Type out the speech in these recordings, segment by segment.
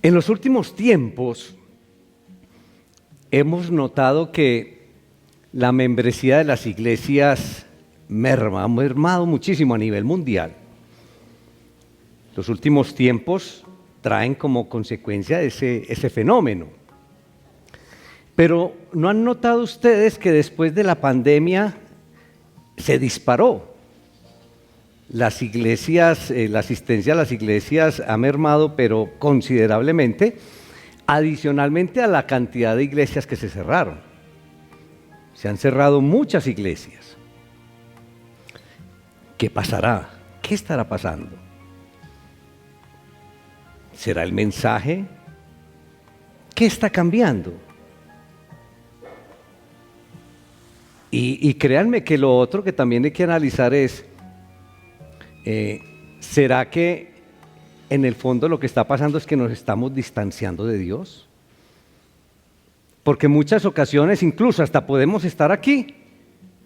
En los últimos tiempos hemos notado que la membresía de las iglesias ha mermado muchísimo a nivel mundial. Los últimos tiempos traen como consecuencia ese fenómeno. Pero ¿no han notado ustedes que después de la pandemia se disparó? Las iglesias, la asistencia a las iglesias ha mermado, pero considerablemente, adicionalmente a la cantidad de iglesias que se cerraron. Se han cerrado muchas iglesias. ¿Qué pasará? ¿Qué estará pasando? ¿Será el mensaje? ¿Qué está cambiando? Y créanme que lo otro que también hay que analizar es, ¿será que en el fondo lo que está pasando es que nos estamos distanciando de Dios? Porque en muchas ocasiones incluso hasta podemos estar aquí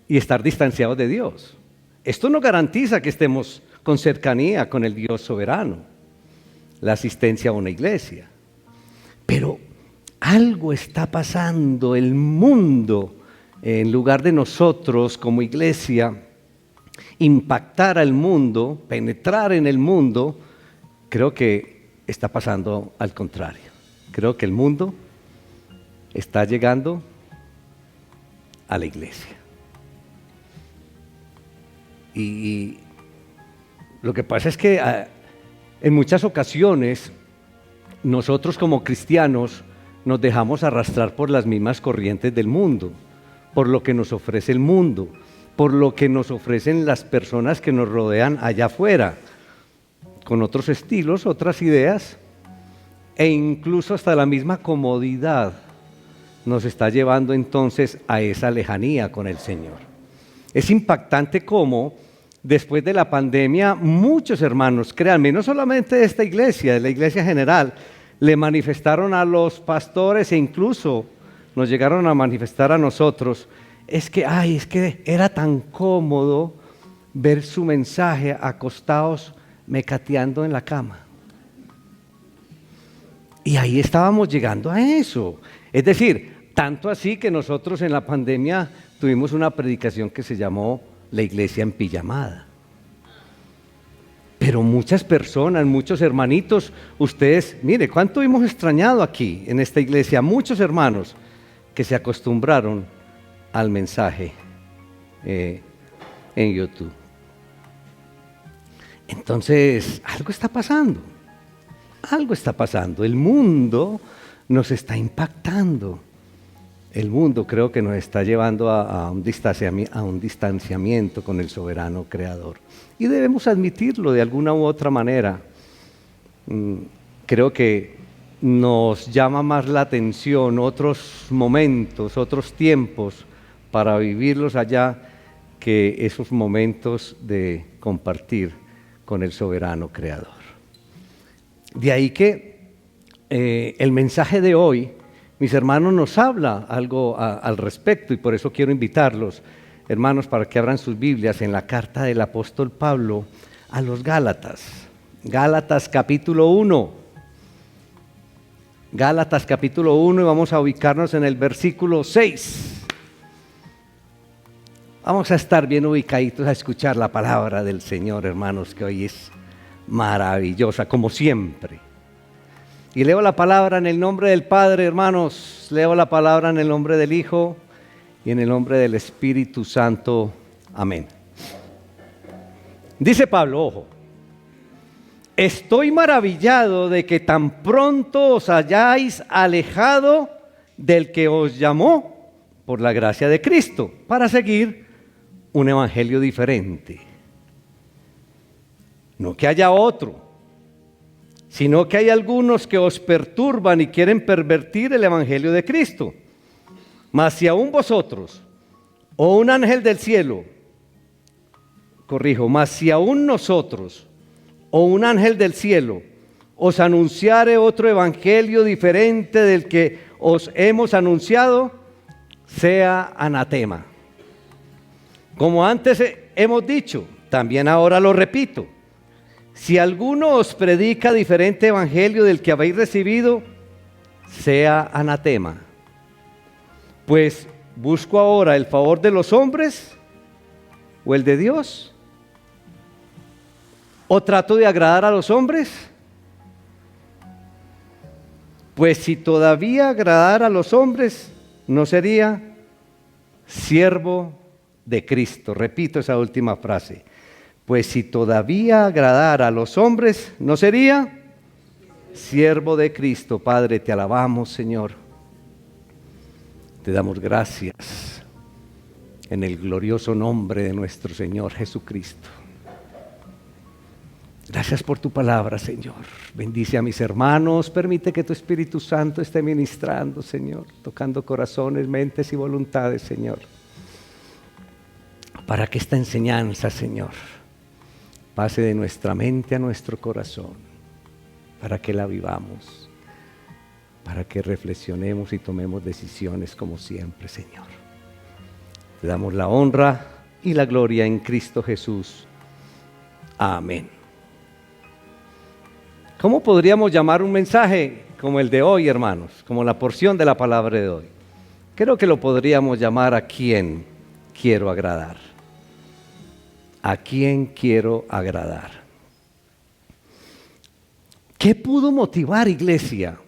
y estar distanciados de Dios. Esto no garantiza que estemos con cercanía con el Dios soberano, la asistencia a una iglesia. Pero algo está pasando, el mundo, en lugar de nosotros como iglesia, impactar al mundo, penetrar en el mundo, creo que está pasando al contrario. Creo que el mundo está llegando a la iglesia. Y lo que pasa es que en muchas ocasiones nosotros como cristianos nos dejamos arrastrar por las mismas corrientes del mundo, por lo que nos ofrece el mundo, por lo que nos ofrecen las personas que nos rodean allá afuera, con otros estilos, otras ideas, e incluso hasta la misma comodidad nos está llevando entonces a esa lejanía con el Señor. Es impactante cómo después de la pandemia muchos hermanos, créanme, no solamente de esta iglesia, de la iglesia general, le manifestaron a los pastores e incluso nos llegaron a manifestar a nosotros, es que era tan cómodo ver su mensaje acostados mecateando en la cama. Y ahí estábamos llegando a eso. Es decir, tanto así que nosotros en la pandemia tuvimos una predicación que se llamó La Iglesia en Pijamada. Pero muchas personas, muchos hermanitos, ustedes, mire, cuánto hemos extrañado aquí en esta iglesia, muchos hermanos que se acostumbraron al mensaje en YouTube. Entonces, algo está pasando, el mundo nos está impactando, el mundo creo que nos está llevando a un distanciamiento con el soberano creador y debemos admitirlo de alguna u otra manera. Creo que nos llama más la atención otros momentos, otros tiempos para vivirlos allá que esos momentos de compartir con el soberano creador. De ahí que el mensaje de hoy, mis hermanos, nos habla algo al respecto y por eso quiero invitarlos, hermanos, para que abran sus Biblias en la carta del apóstol Pablo a los Gálatas. Gálatas capítulo 1. Gálatas capítulo 1 y vamos a ubicarnos en el versículo 6. Vamos a estar bien ubicaditos a escuchar la palabra del Señor, hermanos, que hoy es maravillosa, como siempre. Y leo la palabra en el nombre del Padre, hermanos, leo la palabra en el nombre del Hijo y en el nombre del Espíritu Santo. Amén. Dice Pablo, ojo. Estoy maravillado de que tan pronto os hayáis alejado del que os llamó por la gracia de Cristo para seguir un evangelio diferente. No que haya otro, sino que hay algunos que os perturban y quieren pervertir el evangelio de Cristo. Mas si aún vosotros o un ángel del cielo, mas si aún nosotros o un ángel del cielo os anunciare otro evangelio diferente del que os hemos anunciado, sea anatema. Como antes hemos dicho, también ahora lo repito, si alguno os predica diferente evangelio del que habéis recibido, sea anatema. Pues busco ahora el favor de los hombres o el de Dios. ¿O trato de agradar a los hombres? Pues si todavía agradara a los hombres, no sería siervo de Cristo. Repito esa última frase. Pues si todavía agradara a los hombres, no sería siervo de Cristo. Padre, te alabamos, Señor. Te damos gracias en el glorioso nombre de nuestro Señor Jesucristo. Gracias por tu palabra, Señor. Bendice a mis hermanos. Permite que tu Espíritu Santo esté ministrando, Señor, tocando corazones, mentes y voluntades, Señor, para que esta enseñanza, Señor, pase de nuestra mente a nuestro corazón, para que la vivamos, para que reflexionemos y tomemos decisiones como siempre, Señor. Te damos la honra y la gloria en Cristo Jesús. Amén. ¿Cómo podríamos llamar un mensaje como el de hoy, hermanos? Como la porción de la palabra de hoy. Creo que lo podríamos llamar ¿a quién quiero agradar? ¿A quién quiero agradar? ¿Qué pudo motivar, iglesia,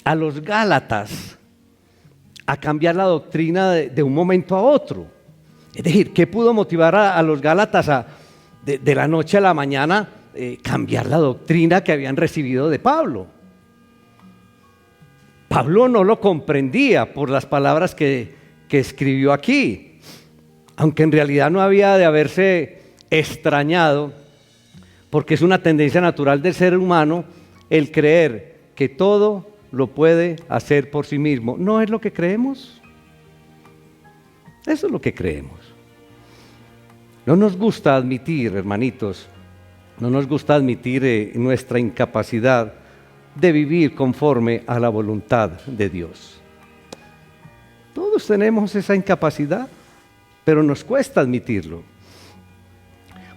a los Gálatas a cambiar la doctrina de un momento a otro? Es decir, ¿qué pudo motivar a los Gálatas de la noche a la mañana cambiar la doctrina que habían recibido de Pablo? Pablo no lo comprendía por las palabras que escribió aquí, aunque en realidad no había de haberse extrañado, porque es una tendencia natural del ser humano el creer que todo lo puede hacer por sí mismo. ¿No es lo que creemos? Eso es lo que creemos. No nos gusta admitir, hermanitos, no nos gusta admitir nuestra incapacidad de vivir conforme a la voluntad de Dios. Todos tenemos esa incapacidad, pero nos cuesta admitirlo.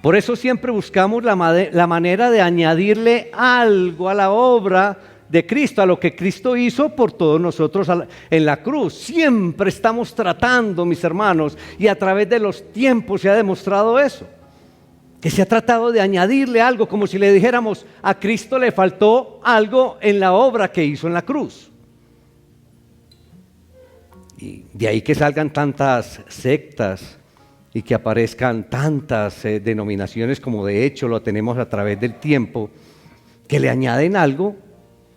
Por eso siempre buscamos la manera de añadirle algo a la obra de Cristo, a lo que Cristo hizo por todos nosotros en la cruz. Siempre estamos tratando, mis hermanos, y a través de los tiempos se ha demostrado eso, que se ha tratado de añadirle algo, como si le dijéramos, a Cristo le faltó algo en la obra que hizo en la cruz. Y de ahí que salgan tantas sectas y que aparezcan tantas denominaciones, como de hecho lo tenemos a través del tiempo, que le añaden algo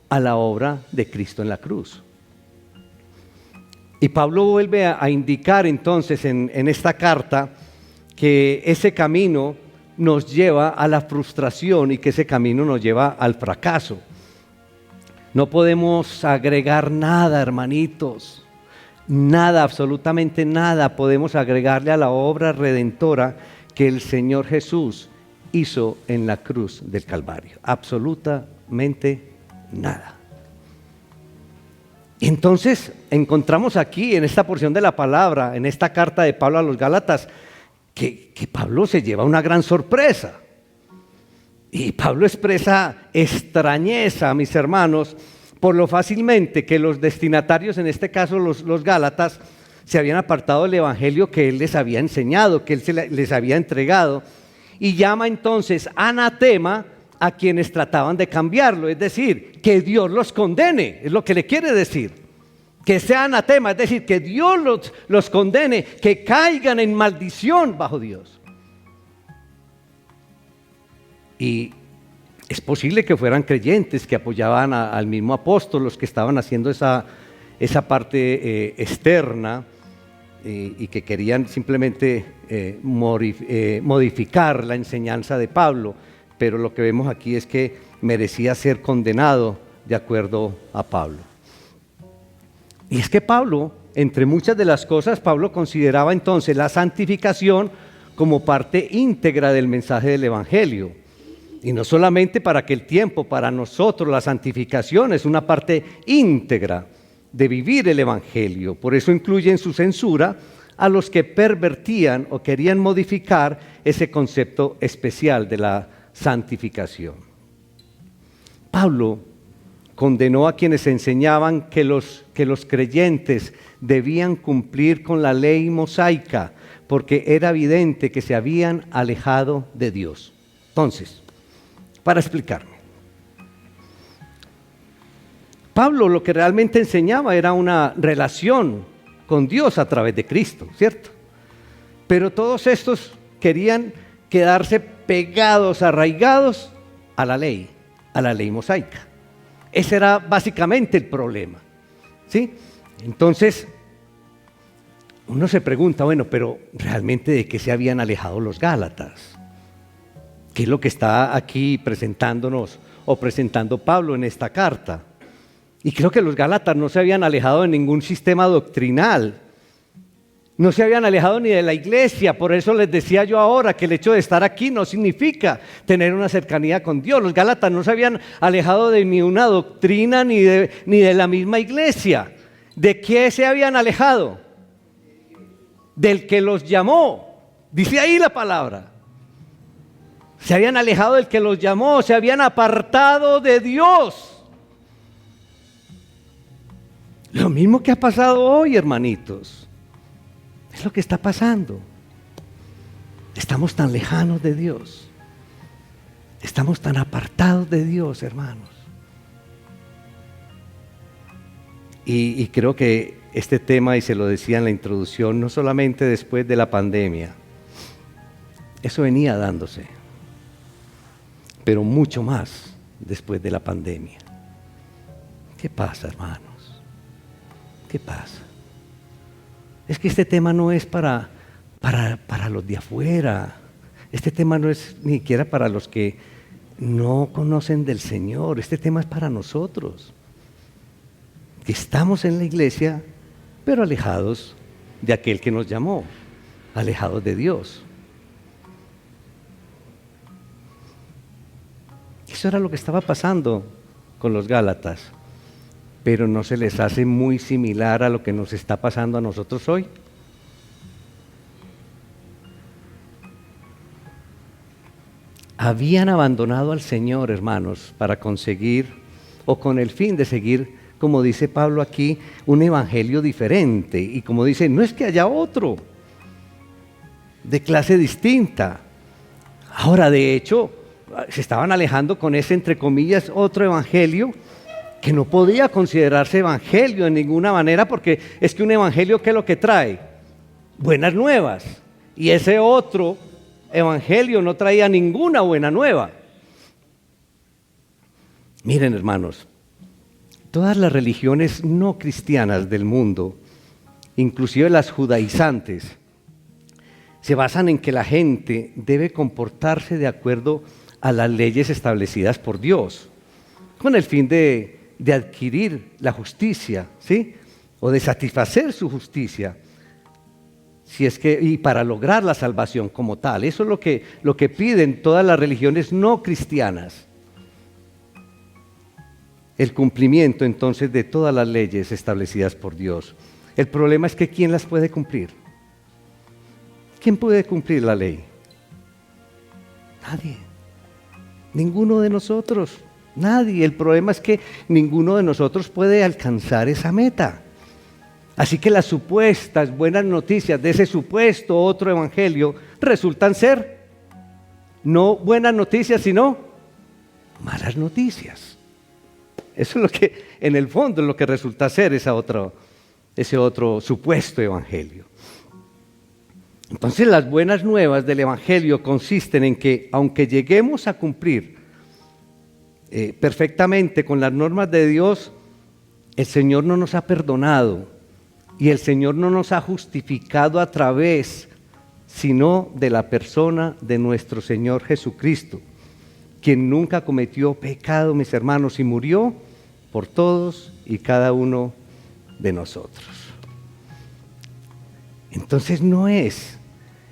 a la obra de Cristo en la cruz. Y Pablo vuelve a indicar entonces en esta carta que ese camino nos lleva a la frustración y que ese camino nos lleva al fracaso. No podemos agregar nada, hermanitos, nada, absolutamente nada podemos agregarle a la obra redentora que el Señor Jesús hizo en la cruz del Calvario. Absolutamente nada. Entonces encontramos aquí en esta porción de la palabra, en esta carta de Pablo a los Gálatas, que Pablo se lleva una gran sorpresa. Y Pablo expresa extrañeza, mis hermanos, por lo fácilmente que los destinatarios, en este caso los Gálatas, se habían apartado del evangelio que él les había enseñado, que él les había entregado, y llama entonces anatema a quienes trataban de cambiarlo, es decir, que Dios los condene, es lo que le quiere decir. Que sea anatema, es decir, que Dios los condene, que caigan en maldición bajo Dios. Y es posible que fueran creyentes que apoyaban al mismo apóstol, los que estaban haciendo esa parte externa y que querían simplemente modificar la enseñanza de Pablo, pero lo que vemos aquí es que merecía ser condenado de acuerdo a Pablo. Y es que Pablo, entre muchas de las cosas, Pablo consideraba entonces la santificación como parte íntegra del mensaje del evangelio. Y no solamente para aquel tiempo, para nosotros la santificación es una parte íntegra de vivir el evangelio. Por eso incluye en su censura a los que pervertían o querían modificar ese concepto especial de la santificación. Pablo condenó a quienes enseñaban que los creyentes debían cumplir con la ley mosaica porque era evidente que se habían alejado de Dios. Entonces, para explicarme, Pablo lo que realmente enseñaba era una relación con Dios a través de Cristo, ¿cierto? Pero todos estos querían quedarse pegados, arraigados a la ley mosaica. Ese era básicamente el problema, ¿sí? Entonces, uno se pregunta, bueno, pero ¿realmente de qué se habían alejado los Gálatas? ¿Qué es lo que está aquí presentándonos o presentando Pablo en esta carta? Y creo que los Gálatas no se habían alejado de ningún sistema doctrinal, no se habían alejado ni de la iglesia. Por eso les decía yo ahora que el hecho de estar aquí no significa tener una cercanía con Dios. Los Gálatas no se habían alejado de ni una doctrina ni de la misma iglesia. ¿De qué se habían alejado? Del que los llamó. Dice ahí la palabra. Se habían alejado del que los llamó, se habían apartado de Dios. Lo mismo que ha pasado hoy, hermanitos. Es lo que está pasando. Estamos tan lejanos de Dios. Estamos tan apartados de Dios, hermanos. Y creo que este tema, y se lo decía en la introducción, no solamente después de la pandemia, eso venía dándose, pero mucho más después de la pandemia. ¿Qué pasa, hermanos? ¿Qué pasa? Es que este tema no es para los de afuera. Este tema no es ni siquiera para los que no conocen del Señor. Este tema es para nosotros, que estamos en la iglesia, pero alejados de aquel que nos llamó, alejados de Dios. Eso era lo que estaba pasando con los Gálatas. Pero ¿no se les hace muy similar a lo que nos está pasando a nosotros hoy? Habían abandonado al Señor, hermanos, para conseguir, o con el fin de seguir, como dice Pablo aquí, un evangelio diferente. Y como dice, no es que haya otro, de clase distinta. Ahora, de hecho, se estaban alejando con ese, entre comillas, otro evangelio, que no podía considerarse evangelio de ninguna manera, porque es que un evangelio, ¿qué es lo que trae? Buenas nuevas. Y ese otro evangelio no traía ninguna buena nueva. Miren, hermanos, todas las religiones no cristianas del mundo, inclusive las judaizantes, se basan en que la gente debe comportarse de acuerdo a las leyes establecidas por Dios, con el fin de adquirir la justicia, ¿sí? O de satisfacer su justicia, y para lograr la salvación como tal. Eso es lo que piden todas las religiones no cristianas. El cumplimiento entonces de todas las leyes establecidas por Dios. El problema es que ¿quién las puede cumplir? ¿Quién puede cumplir la ley? Nadie. Ninguno de nosotros. Nadie. El problema es que ninguno de nosotros puede alcanzar esa meta. Así que las supuestas buenas noticias de ese supuesto otro evangelio resultan ser no buenas noticias, sino malas noticias. Eso es lo que, en el fondo, es lo que resulta ser ese otro supuesto evangelio. Entonces, las buenas nuevas del evangelio consisten en que, aunque lleguemos a cumplir perfectamente con las normas de Dios, el Señor no nos ha perdonado y el Señor no nos ha justificado a través, sino de la persona de nuestro Señor Jesucristo, quien nunca cometió pecado, mis hermanos, y murió por todos y cada uno de nosotros. Entonces no es,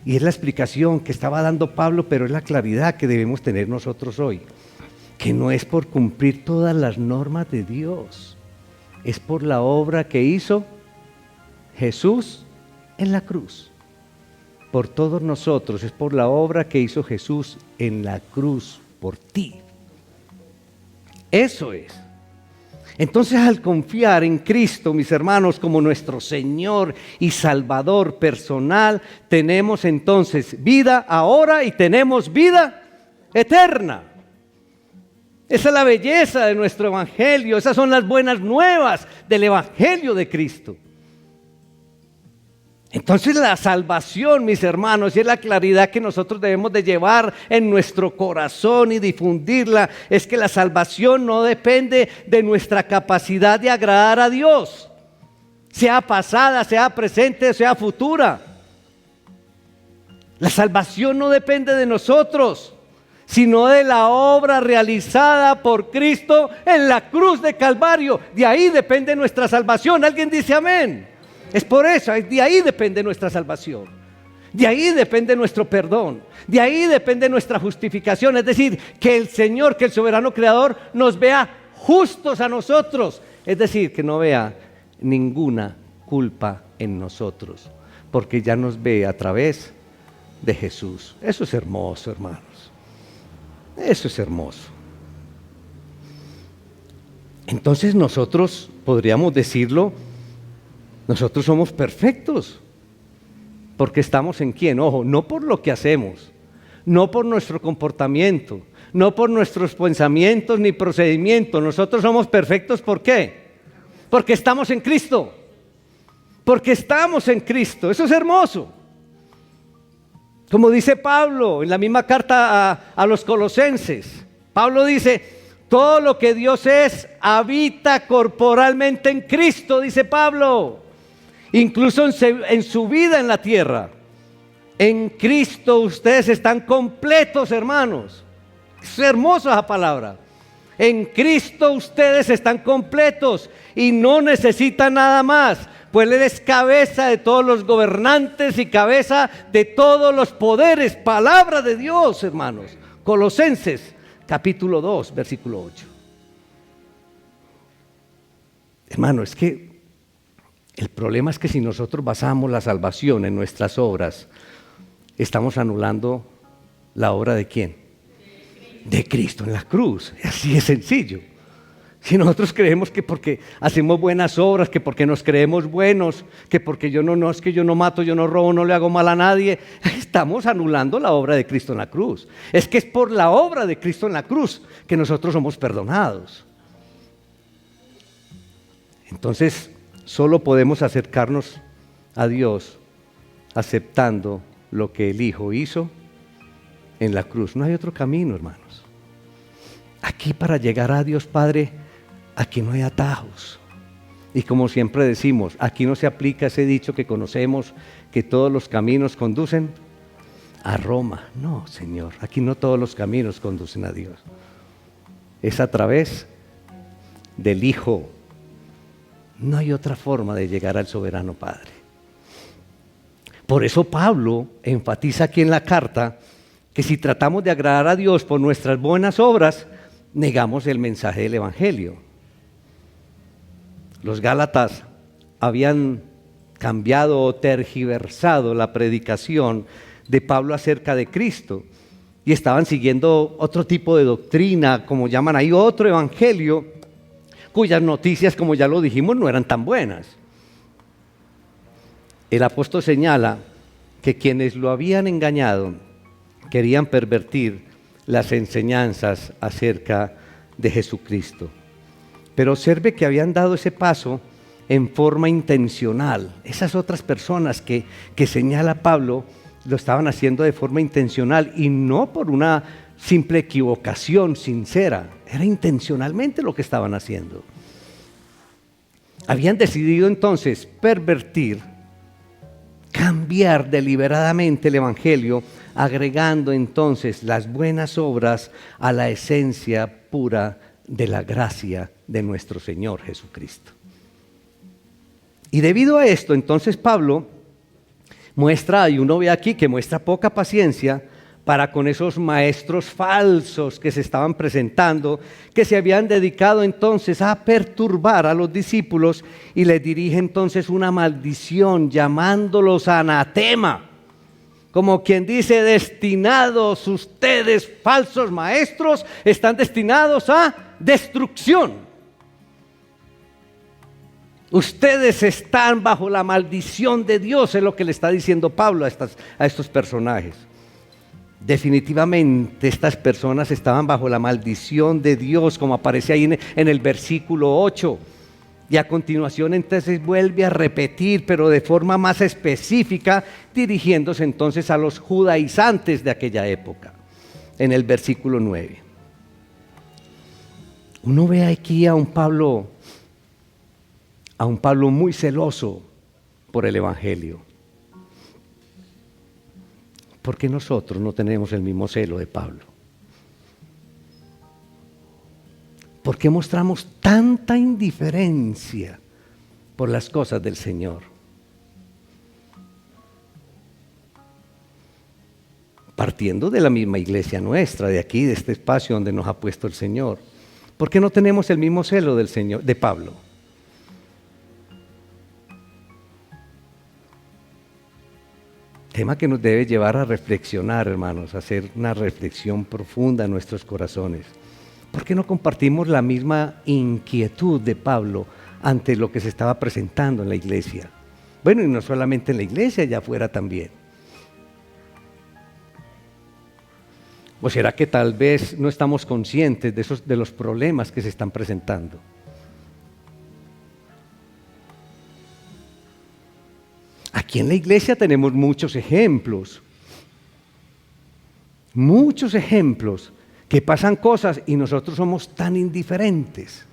y es la explicación que estaba dando Pablo, pero es la claridad que debemos tener nosotros hoy, que no es por cumplir todas las normas de Dios, es por la obra que hizo Jesús en la cruz. Por todos nosotros, es por la obra que hizo Jesús en la cruz por ti. Eso es. Entonces, al confiar en Cristo, mis hermanos, como nuestro Señor y Salvador personal, tenemos entonces vida ahora y tenemos vida eterna. Esa es la belleza de nuestro Evangelio, esas son las buenas nuevas del Evangelio de Cristo. Entonces la salvación, mis hermanos, y es la claridad que nosotros debemos de llevar en nuestro corazón y difundirla, es que la salvación no depende de nuestra capacidad de agradar a Dios, sea pasada, sea presente, sea futura. La salvación no depende de nosotros, sino de la obra realizada por Cristo en la cruz de Calvario. De ahí depende nuestra salvación. ¿Alguien dice amén? Es por eso, de ahí depende nuestra salvación, de ahí depende nuestro perdón, de ahí depende nuestra justificación. Es decir, que el Señor, que el soberano creador nos vea justos a nosotros, es decir, que no vea ninguna culpa en nosotros, porque ya nos ve a través de Jesús. Eso es hermoso, hermanos, eso es hermoso. Entonces nosotros podríamos decirlo, nosotros somos perfectos, porque estamos en ¿quién? Ojo, no por lo que hacemos, no por nuestro comportamiento, no por nuestros pensamientos ni procedimientos. Nosotros somos perfectos, ¿por qué? Porque estamos en Cristo, porque estamos en Cristo. Eso es hermoso. Como dice Pablo en la misma carta a los Colosenses, Pablo dice: todo lo que Dios es habita corporalmente en Cristo, dice Pablo. Incluso en su vida en la tierra. En Cristo ustedes están completos, hermanos. Es hermosa esa palabra. En Cristo ustedes están completos y no necesitan nada más, pues Él es cabeza de todos los gobernantes y cabeza de todos los poderes. Palabra de Dios, hermanos. Colosenses capítulo 2, versículo 8. Hermano, es que el problema es que si nosotros basamos la salvación en nuestras obras, estamos anulando la obra ¿de quién? De Cristo en la cruz. Así es sencillo. Si nosotros creemos que porque hacemos buenas obras, que porque nos creemos buenos, que porque es que yo no mato, yo no robo, no le hago mal a nadie, estamos anulando la obra de Cristo en la cruz. Es que es por la obra de Cristo en la cruz que nosotros somos perdonados. Entonces, solo podemos acercarnos a Dios aceptando lo que el Hijo hizo en la cruz. No hay otro camino, hermanos. Aquí, para llegar a Dios Padre, aquí no hay atajos. Y como siempre decimos, aquí no se aplica ese dicho que conocemos, que todos los caminos conducen a Roma. No, Señor, aquí no todos los caminos conducen a Dios. Es a través del Hijo. No hay otra forma de llegar al soberano Padre. Por eso Pablo enfatiza aquí en la carta que si tratamos de agradar a Dios por nuestras buenas obras, negamos el mensaje del Evangelio. Los Gálatas habían cambiado o tergiversado la predicación de Pablo acerca de Cristo y estaban siguiendo otro tipo de doctrina, como llaman ahí, otro evangelio, cuyas noticias, como ya lo dijimos, no eran tan buenas. El apóstol señala que quienes lo habían engañado querían pervertir las enseñanzas acerca de Jesucristo. Pero observe que habían dado ese paso en forma intencional. Esas otras personas que señala Pablo lo estaban haciendo de forma intencional y no por una simple equivocación sincera. Era intencionalmente lo que estaban haciendo. Habían decidido entonces pervertir, cambiar deliberadamente el Evangelio, agregando entonces las buenas obras a la esencia pura de la gracia de nuestro Señor Jesucristo. Y debido a esto, entonces Pablo muestra, y uno ve aquí que muestra poca paciencia para con esos maestros falsos que se estaban presentando, que se habían dedicado entonces a perturbar a los discípulos y les dirige entonces una maldición llamándolos anatema, Como quien dice, destinados ustedes, falsos maestros, están destinados a destrucción. Ustedes están bajo la maldición de Dios, es lo que le está diciendo Pablo a estos personajes. Definitivamente estas personas estaban bajo la maldición de Dios, como aparece ahí en el versículo 8. Y a continuación entonces vuelve a repetir, pero de forma más específica, dirigiéndose entonces a los judaizantes de aquella época, en el versículo 9. Uno ve aquí a un Pablo muy celoso por el Evangelio. ¿Por qué nosotros no tenemos el mismo celo de Pablo? ¿Por qué mostramos tanta indiferencia por las cosas del Señor? Partiendo de la misma iglesia nuestra, de aquí, de este espacio donde nos ha puesto el Señor. ¿Por qué no tenemos el mismo celo del Señor, de Pablo? Tema que nos debe llevar a reflexionar, hermanos, a hacer una reflexión profunda en nuestros corazones. ¿Por qué no compartimos la misma inquietud de Pablo ante lo que se estaba presentando en la iglesia? Bueno, y no solamente en la iglesia, allá afuera también. ¿O será que tal vez no estamos conscientes de los problemas que se están presentando? Aquí en la iglesia tenemos muchos ejemplos que pasan cosas y nosotros somos tan indiferentes.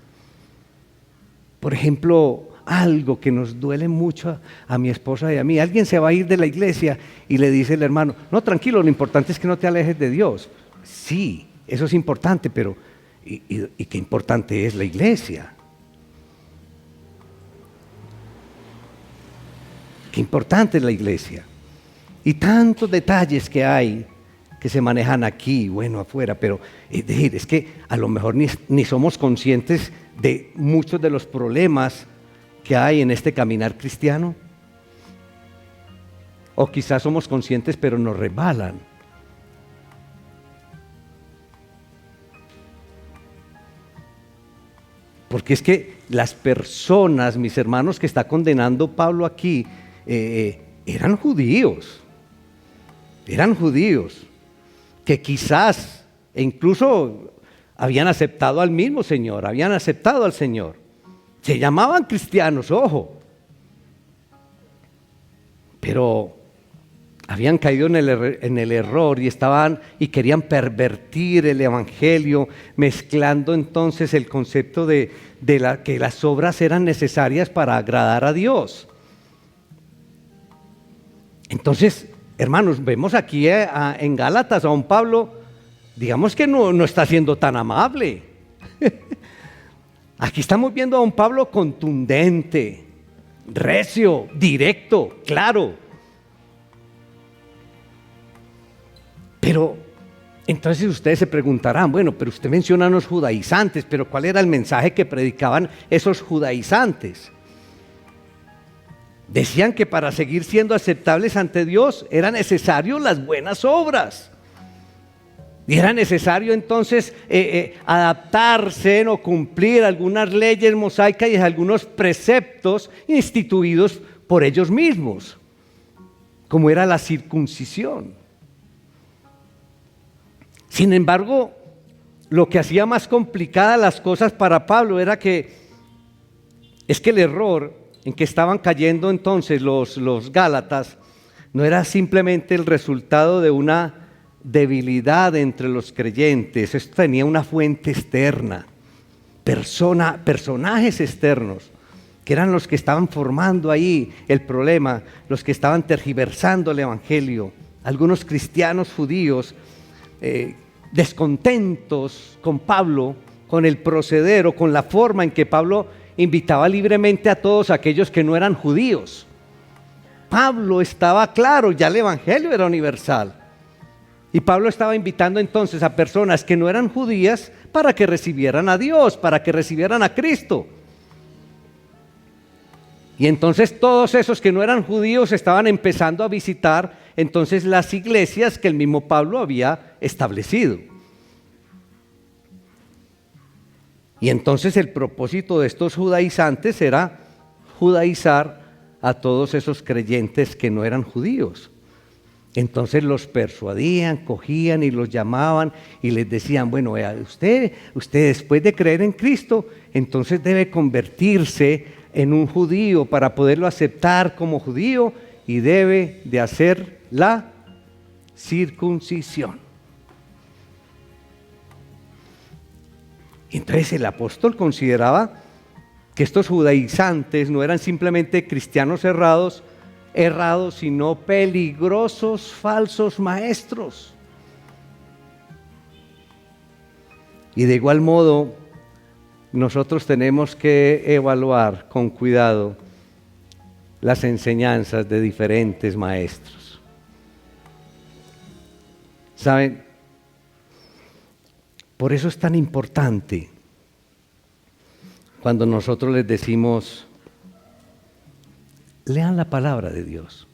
Por ejemplo, algo que nos duele mucho a mi esposa y a mí. Alguien se va a ir de la iglesia y le dice el hermano, no, tranquilo, lo importante es que no te alejes de Dios. Sí, eso es importante, pero ¿y qué importante es la iglesia? Qué importante es la iglesia. Y tantos detalles que hay que se manejan aquí, bueno, afuera, pero es que a lo mejor ni somos conscientes de muchos de los problemas que hay en este caminar cristiano. O quizás somos conscientes pero nos resbalan. Porque es que las personas, mis hermanos, que está condenando Pablo aquí, eran judíos, que quizás e incluso habían aceptado al mismo Señor, habían aceptado al Señor, se llamaban cristianos, ojo, pero habían caído en el error y querían pervertir el Evangelio, mezclando entonces el concepto de que las obras eran necesarias para agradar a Dios. Entonces, hermanos, vemos aquí en Gálatas a un Pablo, digamos que no está siendo tan amable. Aquí estamos viendo a un Pablo contundente, recio, directo, claro. Pero entonces ustedes se preguntarán, bueno, pero usted menciona a los judaizantes, pero ¿cuál era el mensaje que predicaban esos judaizantes? Decían que para seguir siendo aceptables ante Dios era necesario las buenas obras. Y era necesario entonces adaptarse o cumplir algunas leyes mosaicas y algunos preceptos instituidos por ellos mismos, como era la circuncisión. Sin embargo, lo que hacía más complicadas las cosas para Pablo era que el error en que estaban cayendo entonces los gálatas no era simplemente el resultado de una debilidad entre los creyentes. Esto tenía una fuente externa, personajes externos, que eran los que estaban formando ahí el problema, los que estaban tergiversando el Evangelio. Algunos cristianos judíos descontentos con Pablo, con el proceder o con la forma en que Pablo invitaba libremente a todos aquellos que no eran judíos. Pablo estaba claro, ya el Evangelio era universal. Y Pablo estaba invitando entonces a personas que no eran judías para que recibieran a Dios, para que recibieran a Cristo. Y entonces todos esos que no eran judíos estaban empezando a visitar entonces las iglesias que el mismo Pablo había establecido. Y entonces el propósito de estos judaizantes era judaizar a todos esos creyentes que no eran judíos. Entonces los persuadían, cogían y los llamaban y les decían, bueno, usted después de creer en Cristo, entonces debe convertirse en un judío para poderlo aceptar como judío y debe de hacer la circuncisión. Entonces el apóstol consideraba que estos judaizantes no eran simplemente cristianos errados, sino peligrosos falsos maestros. Y de igual modo, nosotros tenemos que evaluar con cuidado las enseñanzas de diferentes maestros. ¿Saben? Por eso es tan importante cuando nosotros les decimos, lean la palabra de Dios,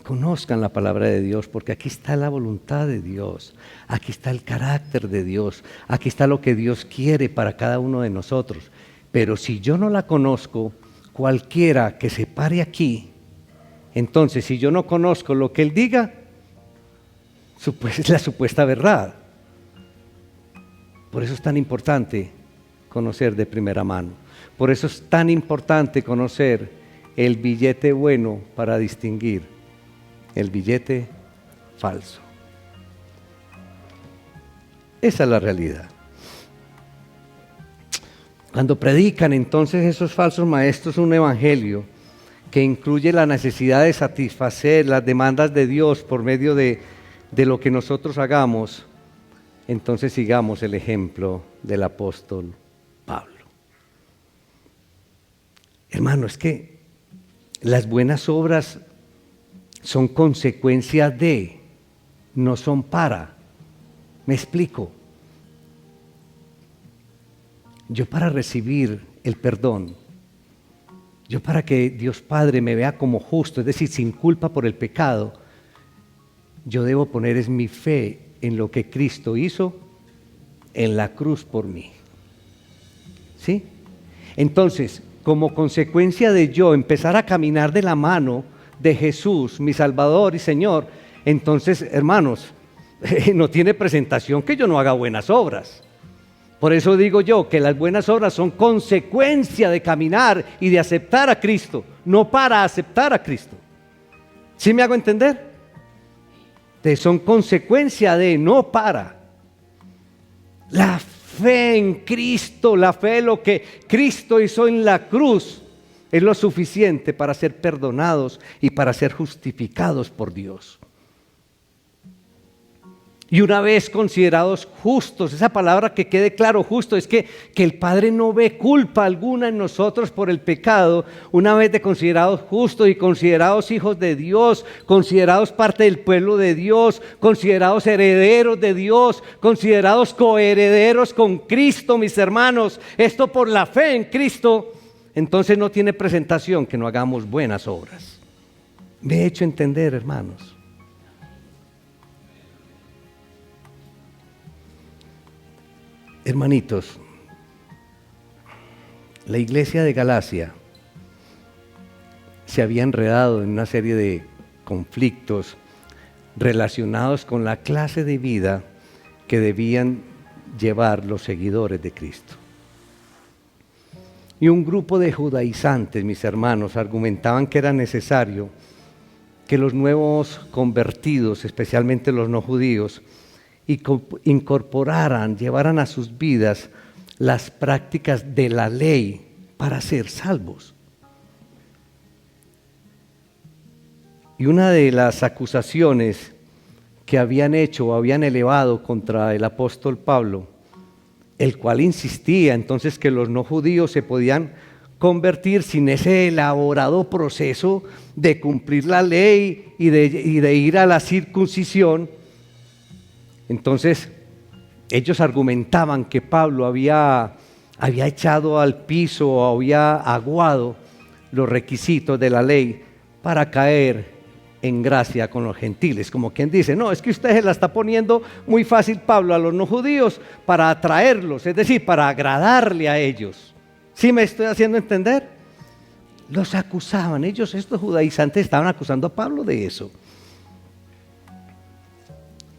conozcan la palabra de Dios, porque aquí está la voluntad de Dios, aquí está el carácter de Dios, aquí está lo que Dios quiere para cada uno de nosotros. Pero si yo no la conozco, cualquiera que se pare aquí, entonces si yo no conozco lo que Él diga, es la supuesta verdad. Por eso es tan importante conocer de primera mano. Por eso es tan importante conocer el billete bueno para distinguir el billete falso. Esa es la realidad. Cuando predican entonces esos falsos maestros un evangelio que incluye la necesidad de satisfacer las demandas de Dios por medio de lo que nosotros hagamos, entonces sigamos el ejemplo del apóstol Pablo. Hermano, es que las buenas obras son consecuencia de, no son para. Me explico. Yo para recibir el perdón, yo para que Dios Padre me vea como justo, es decir, sin culpa por el pecado, yo debo poner es mi fe en lo que Cristo hizo en la cruz por mí. ¿Sí? Entonces, como consecuencia de yo empezar a caminar de la mano de Jesús, mi Salvador y Señor, entonces, hermanos, no tiene presentación que yo no haga buenas obras. Por eso digo yo que las buenas obras son consecuencia de caminar y de aceptar a Cristo, no para aceptar a Cristo. ¿Sí me hago entender? Son consecuencia de, no para. La fe en Cristo, la fe en lo que Cristo hizo en la cruz, es lo suficiente para ser perdonados y para ser justificados por Dios. Y una vez considerados justos, esa palabra que quede claro, justo, es que el Padre no ve culpa alguna en nosotros por el pecado. Una vez de considerados justos y considerados hijos de Dios, considerados parte del pueblo de Dios, considerados herederos de Dios, considerados coherederos con Cristo, mis hermanos, esto por la fe en Cristo, entonces no tiene presentación que no hagamos buenas obras. Me he hecho entender, hermanos. Hermanitos, la iglesia de Galacia se había enredado en una serie de conflictos relacionados con la clase de vida que debían llevar los seguidores de Cristo. Y un grupo de judaizantes, mis hermanos, argumentaban que era necesario que los nuevos convertidos, especialmente los no judíos, incorporaran, llevaran a sus vidas las prácticas de la ley para ser salvos. Y una de las acusaciones que habían hecho o habían elevado contra el apóstol Pablo, el cual insistía entonces que los no judíos se podían convertir sin ese elaborado proceso de cumplir la ley y de ir a la circuncisión. Entonces, ellos argumentaban que Pablo había echado al piso o había aguado los requisitos de la ley para caer en gracia con los gentiles, como quien dice, no, es que usted se la está poniendo muy fácil, Pablo, a los no judíos para atraerlos, es decir, para agradarle a ellos. ¿Sí me estoy haciendo entender? Los acusaban, ellos, estos judaizantes, estaban acusando a Pablo de eso.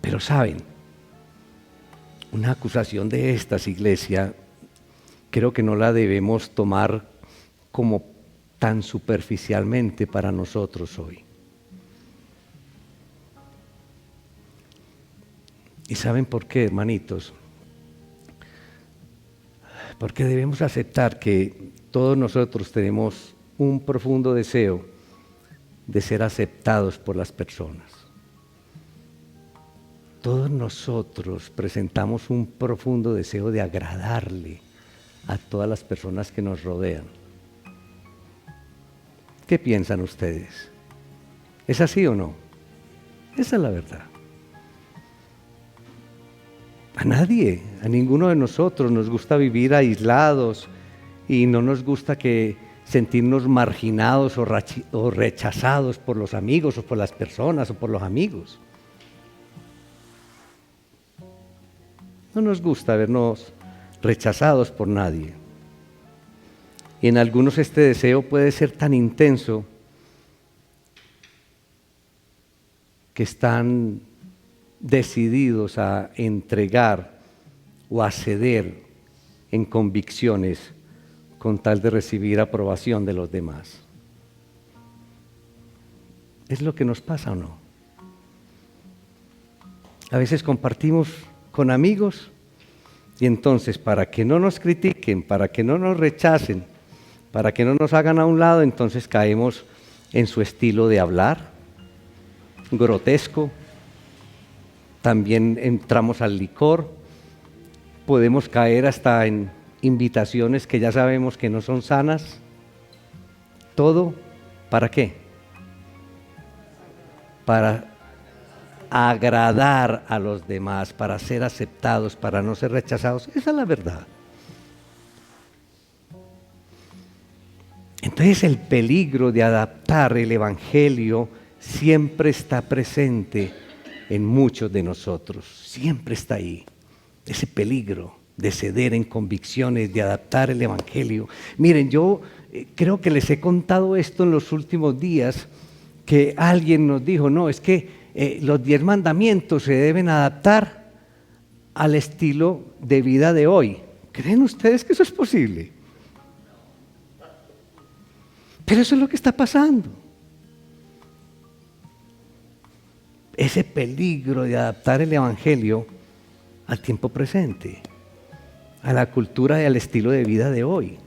Pero saben, una acusación de estas, iglesia, creo que no la debemos tomar como tan superficialmente para nosotros hoy. ¿Y saben por qué, hermanitos? Porque debemos aceptar que todos nosotros tenemos un profundo deseo de ser aceptados por las personas. Todos nosotros presentamos un profundo deseo de agradarle a todas las personas que nos rodean. ¿Qué piensan ustedes? ¿Es así o no? Esa es la verdad. A nadie, a ninguno de nosotros nos gusta vivir aislados y no nos gusta sentirnos marginados o rechazados por los amigos o por las personas o por los amigos. No nos gusta vernos rechazados por nadie. Y en algunos este deseo puede ser tan intenso que están decididos a entregar o a ceder en convicciones con tal de recibir aprobación de los demás. ¿Es lo que nos pasa o no? A veces compartimos con amigos y entonces para que no nos critiquen, para que no nos rechacen, para que no nos hagan a un lado, entonces caemos en su estilo de hablar, grotesco. También entramos al licor, podemos caer hasta en invitaciones que ya sabemos que no son sanas. ¿Todo para qué? Para agradar a los demás, para ser aceptados, para no ser rechazados. Esa es la verdad. Entonces el peligro de adaptar el Evangelio siempre está presente en muchos de nosotros, siempre está ahí, ese peligro de ceder en convicciones, de adaptar el Evangelio. Miren, yo creo que les he contado esto en los últimos días, que alguien nos dijo, no, es que los 10 mandamientos se deben adaptar al estilo de vida de hoy. ¿Creen ustedes que eso es posible? Pero eso es lo que está pasando. Ese peligro de adaptar el Evangelio al tiempo presente, a la cultura y al estilo de vida de hoy.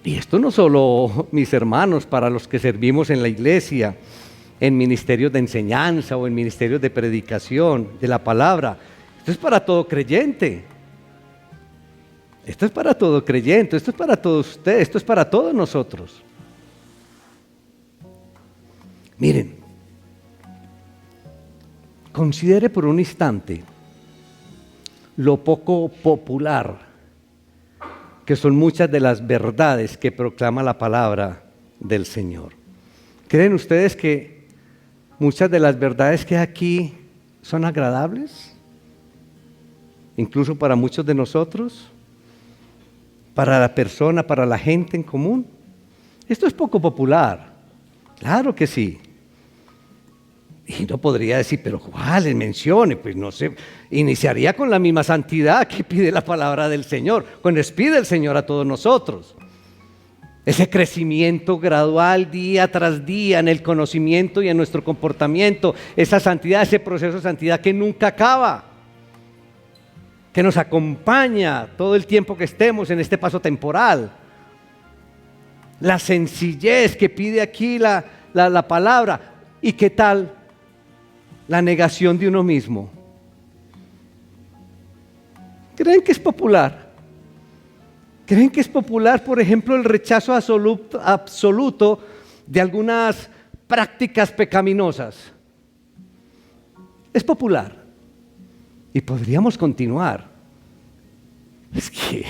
Y esto no solo, mis hermanos, para los que servimos en la iglesia, en ministerios de enseñanza o en ministerios de predicación de la palabra. Esto es para todo creyente. Esto es para todo creyente, esto es para todos ustedes, esto es para todos nosotros. Miren, considere por un instante lo poco popular que son muchas de las verdades que proclama la palabra del Señor. ¿Creen ustedes que muchas de las verdades que hay aquí son agradables? Incluso para muchos de nosotros, para la persona, para la gente en común. Esto es poco popular, claro que sí. Y no podría decir, pero ¿cuáles mencione? Pues no sé, iniciaría con la misma santidad que pide la palabra del Señor, cuando les pide el Señor a todos nosotros. Ese crecimiento gradual día tras día en el conocimiento y en nuestro comportamiento, esa santidad, ese proceso de santidad que nunca acaba, que nos acompaña todo el tiempo que estemos en este paso temporal. La sencillez que pide aquí la palabra. ¿Y qué tal la negación de uno mismo? ¿Creen que es popular? ¿Creen que es popular, por ejemplo, el rechazo absoluto de algunas prácticas pecaminosas? Es popular. Y podríamos continuar. Es que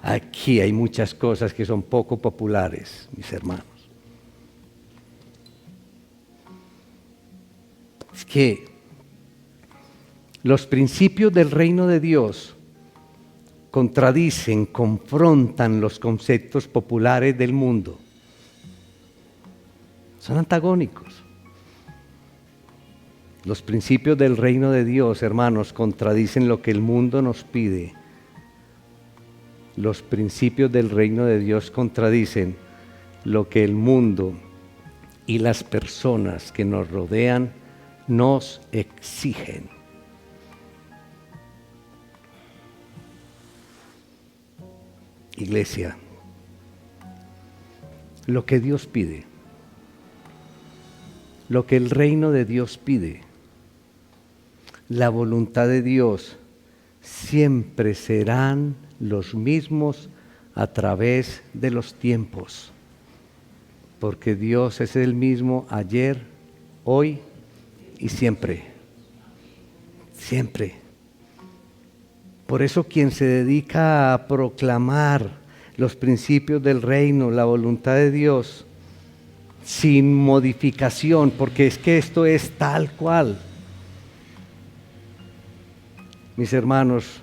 aquí hay muchas cosas que son poco populares, mis hermanos. Es que los principios del reino de Dios contradicen, confrontan los conceptos populares del mundo. Son antagónicos. Los principios del reino de Dios, hermanos, contradicen lo que el mundo nos pide. Los principios del reino de Dios contradicen lo que el mundo y las personas que nos rodean nos exigen. Iglesia, lo que Dios pide, lo que el reino de Dios pide, la voluntad de Dios, siempre serán los mismos a través de los tiempos, porque Dios es el mismo ayer, hoy y siempre, siempre. Por eso quien se dedica a proclamar los principios del reino, la voluntad de Dios, sin modificación, porque es que esto es tal cual. Mis hermanos,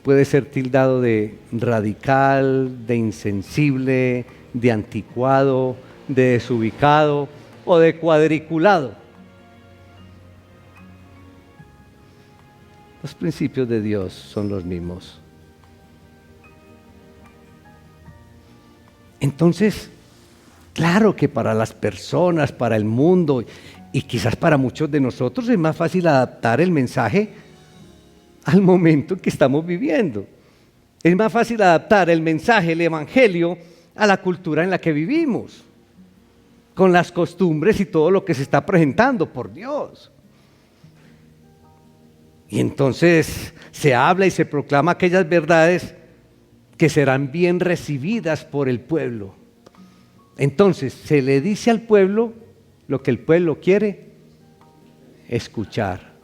puede ser tildado de radical, de insensible, de anticuado, de desubicado o de cuadriculado. Los principios de Dios son los mismos. Entonces, claro que para las personas, para el mundo y quizás para muchos de nosotros es más fácil adaptar el mensaje al momento que estamos viviendo. Es más fácil adaptar el mensaje, el evangelio, a la cultura en la que vivimos, con las costumbres y todo lo que se está presentando, por Dios. Y entonces se habla y se proclama aquellas verdades que serán bien recibidas por el pueblo. Entonces se le dice al pueblo lo que el pueblo quiere escuchar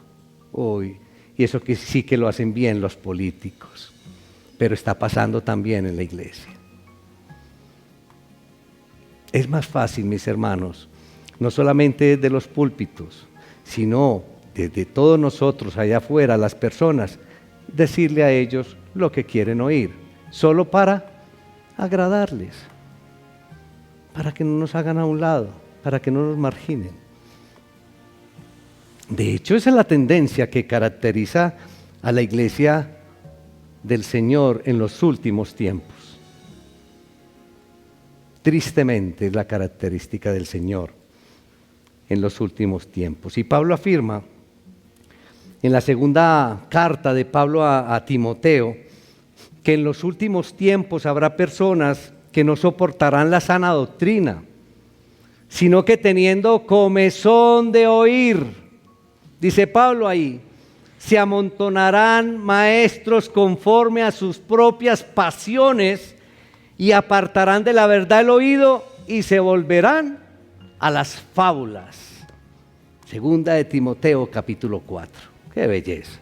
hoy. Y eso que sí que lo hacen bien los políticos, pero está pasando también en la iglesia. Es más fácil, mis hermanos, no solamente desde los púlpitos, sino desde todos nosotros allá afuera, las personas, decirle a ellos lo que quieren oír, solo para agradarles, para que no nos hagan a un lado, para que no nos marginen. De hecho, esa es la tendencia que caracteriza a la iglesia del Señor en los últimos tiempos. Tristemente es la característica del Señor en los últimos tiempos. Y Pablo afirma en la segunda carta de Pablo a Timoteo que en los últimos tiempos habrá personas que no soportarán la sana doctrina, sino que teniendo comezón de oír, dice Pablo ahí, se amontonarán maestros conforme a sus propias pasiones y apartarán de la verdad el oído y se volverán a las fábulas. Segunda de Timoteo capítulo 4. ¡Qué belleza!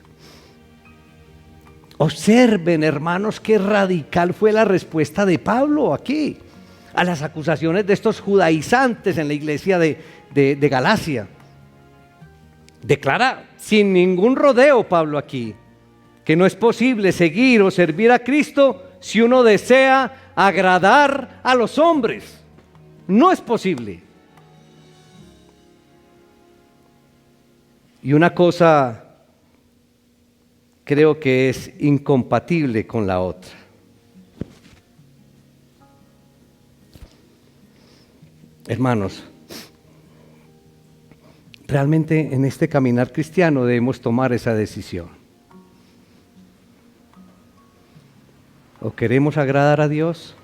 Observen, hermanos, qué radical fue la respuesta de Pablo aquí a las acusaciones de estos judaizantes en la iglesia de Galacia. Declara sin ningún rodeo Pablo aquí que no es posible seguir o servir a Cristo si uno desea agradar a los hombres. No es posible. Y una cosa creo que es incompatible con la otra. Hermanos, realmente en este caminar cristiano debemos tomar esa decisión. O queremos agradar a Dios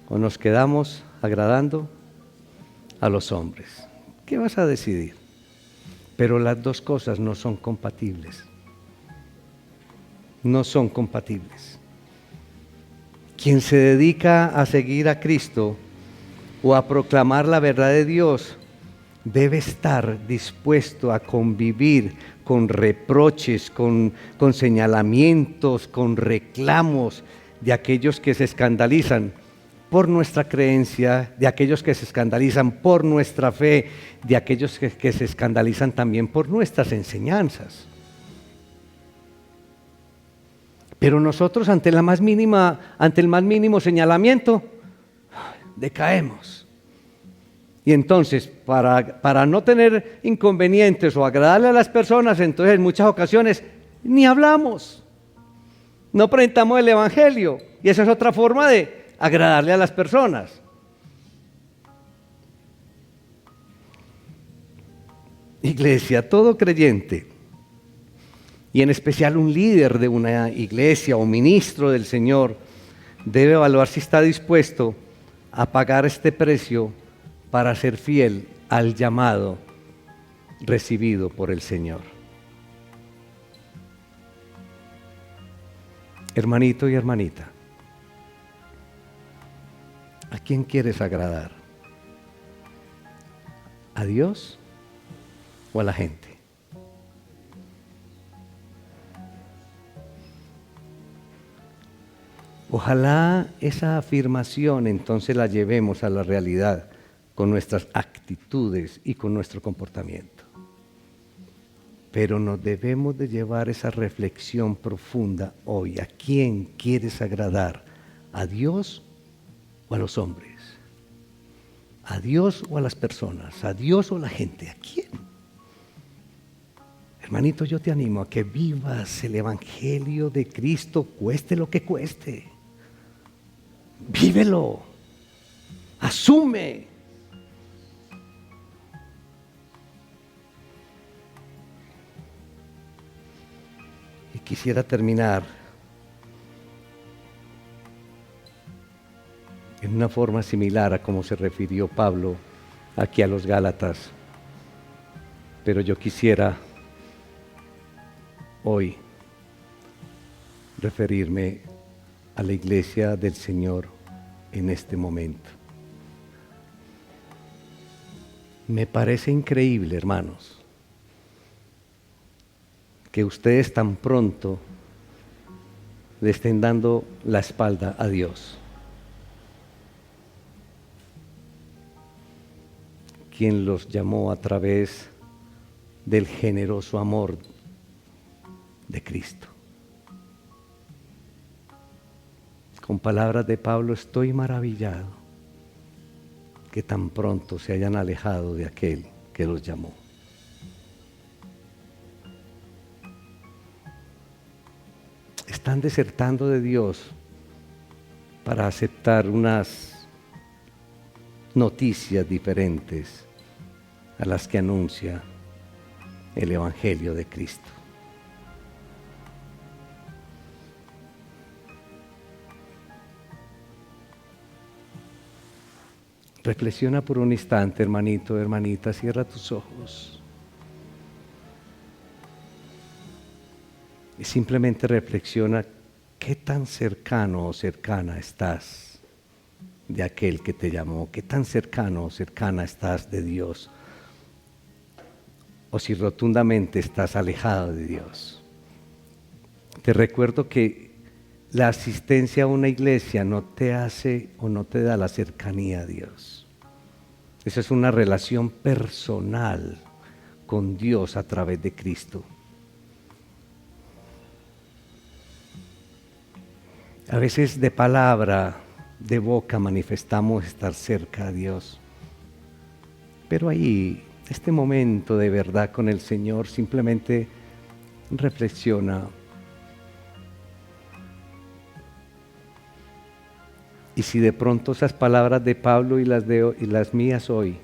o nos quedamos agradando a los hombres. ¿Qué vas a decidir? Pero las dos cosas no son compatibles. No son compatibles. Quien se dedica a seguir a Cristo o a proclamar la verdad de Dios debe estar dispuesto a convivir con reproches, con señalamientos, con reclamos de aquellos que se escandalizan por nuestra creencia, de aquellos que se escandalizan por nuestra fe, de aquellos que se escandalizan también por nuestras enseñanzas. Pero nosotros ante el más mínimo señalamiento, decaemos. Y entonces, para no tener inconvenientes o agradarle a las personas, entonces en muchas ocasiones ni hablamos. No presentamos el Evangelio. Y esa es otra forma de agradarle a las personas. Iglesia, todo creyente, y en especial un líder de una iglesia o ministro del Señor, debe evaluar si está dispuesto a pagar este precio para ser fiel al llamado recibido por el Señor. Hermanito y hermanita, ¿a quién quieres agradar? ¿A Dios o a la gente? Ojalá esa afirmación entonces la llevemos a la realidad con nuestras actitudes y con nuestro comportamiento. Pero nos debemos de llevar esa reflexión profunda hoy. ¿A quién quieres agradar? ¿A Dios o a los hombres? ¿A Dios o a las personas? ¿A Dios o a la gente? ¿A quién? Hermanito, yo te animo a que vivas el Evangelio de Cristo, cueste lo que cueste. Vívelo. Asume. Y quisiera terminar en una forma similar a cómo se refirió Pablo aquí a los Gálatas. Pero yo quisiera hoy referirme a la iglesia del Señor en este momento. Me parece increíble, hermanos, que ustedes tan pronto le estén dando la espalda a Dios, quien los llamó a través del generoso amor de Cristo. Con palabras de Pablo, estoy maravillado que tan pronto se hayan alejado de aquel que los llamó. Están desertando de Dios para aceptar unas noticias diferentes a las que anuncia el Evangelio de Cristo. Reflexiona por un instante, hermanito, hermanita, cierra tus ojos. Y simplemente reflexiona qué tan cercano o cercana estás de aquel que te llamó, qué tan cercano o cercana estás de Dios, o si rotundamente estás alejado de Dios. Te recuerdo que la asistencia a una iglesia no te hace o no te da la cercanía a Dios. Esa es una relación personal con Dios a través de Cristo. A veces de palabra, de boca manifestamos estar cerca a Dios. Pero ahí, este momento de verdad con el Señor, simplemente reflexiona. Y si de pronto esas palabras de Pablo y las mías hoy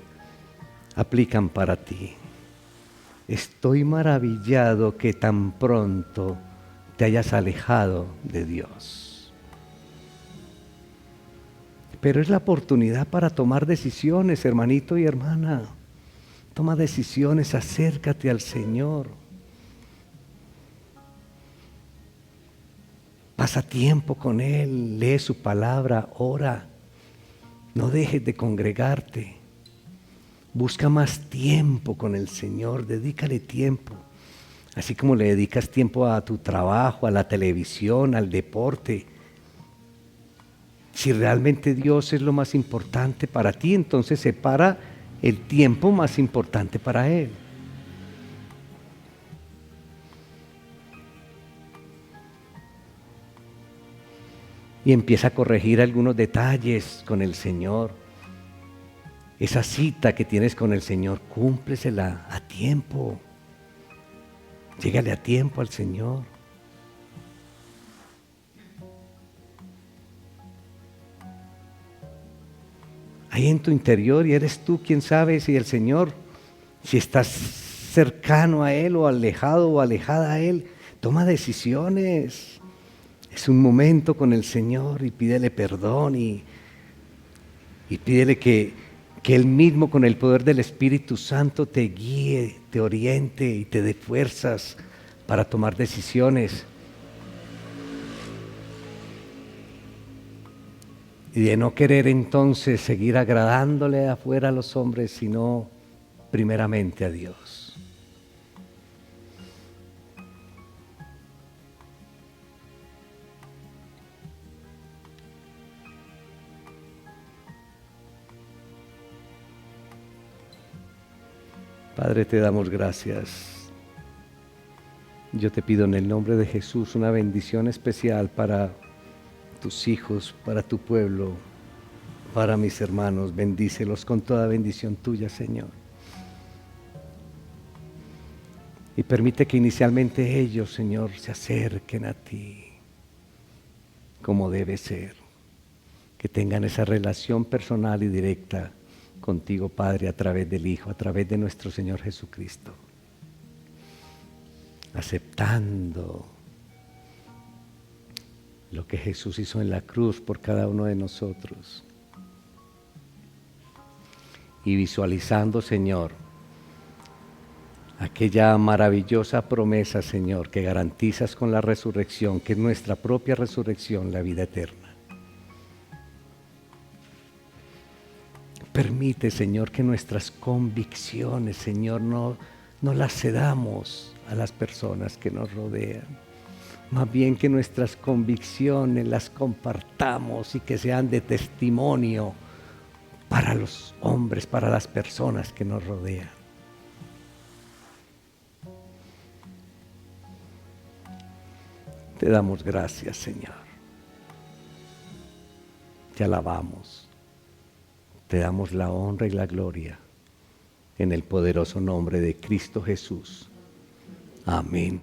aplican para ti. Estoy maravillado que tan pronto te hayas alejado de Dios. Pero es la oportunidad para tomar decisiones, hermanito y hermana. Toma decisiones, acércate al Señor. Pasa tiempo con Él, lee su palabra, ora. No dejes de congregarte. Busca más tiempo con el Señor, dedícale tiempo. Así como le dedicas tiempo a tu trabajo, a la televisión, al deporte. Si realmente Dios es lo más importante para ti, entonces separa el tiempo más importante para Él. Y empieza a corregir algunos detalles con el Señor. Esa cita que tienes con el Señor, cúmplesela a tiempo. Llégale a tiempo al Señor. Ahí en tu interior, y eres tú quien sabe si el Señor, si estás cercano a Él o alejado o alejada a Él, toma decisiones. Es un momento con el Señor y pídele perdón y pídele que Él mismo con el poder del Espíritu Santo te guíe, te oriente y te dé fuerzas para tomar decisiones. Y de no querer entonces seguir agradándole afuera a los hombres, sino primeramente a Dios. Padre, te damos gracias. Yo te pido en el nombre de Jesús una bendición especial para tus hijos, para tu pueblo, para mis hermanos. Bendícelos con toda bendición tuya, Señor. Y permite que inicialmente ellos, Señor, se acerquen a ti como debe ser. Que tengan esa relación personal y directa contigo, Padre, a través del Hijo, a través de nuestro Señor Jesucristo. Aceptando lo que Jesús hizo en la cruz por cada uno de nosotros. Y visualizando, Señor, aquella maravillosa promesa, Señor, que garantizas con la resurrección, que es nuestra propia resurrección, la vida eterna. Permite, Señor, que nuestras convicciones, Señor, no las cedamos a las personas que nos rodean. Más bien que nuestras convicciones las compartamos y que sean de testimonio para los hombres, para las personas que nos rodean. Te damos gracias, Señor. Te alabamos. Te damos la honra y la gloria en el poderoso nombre de Cristo Jesús. Amén.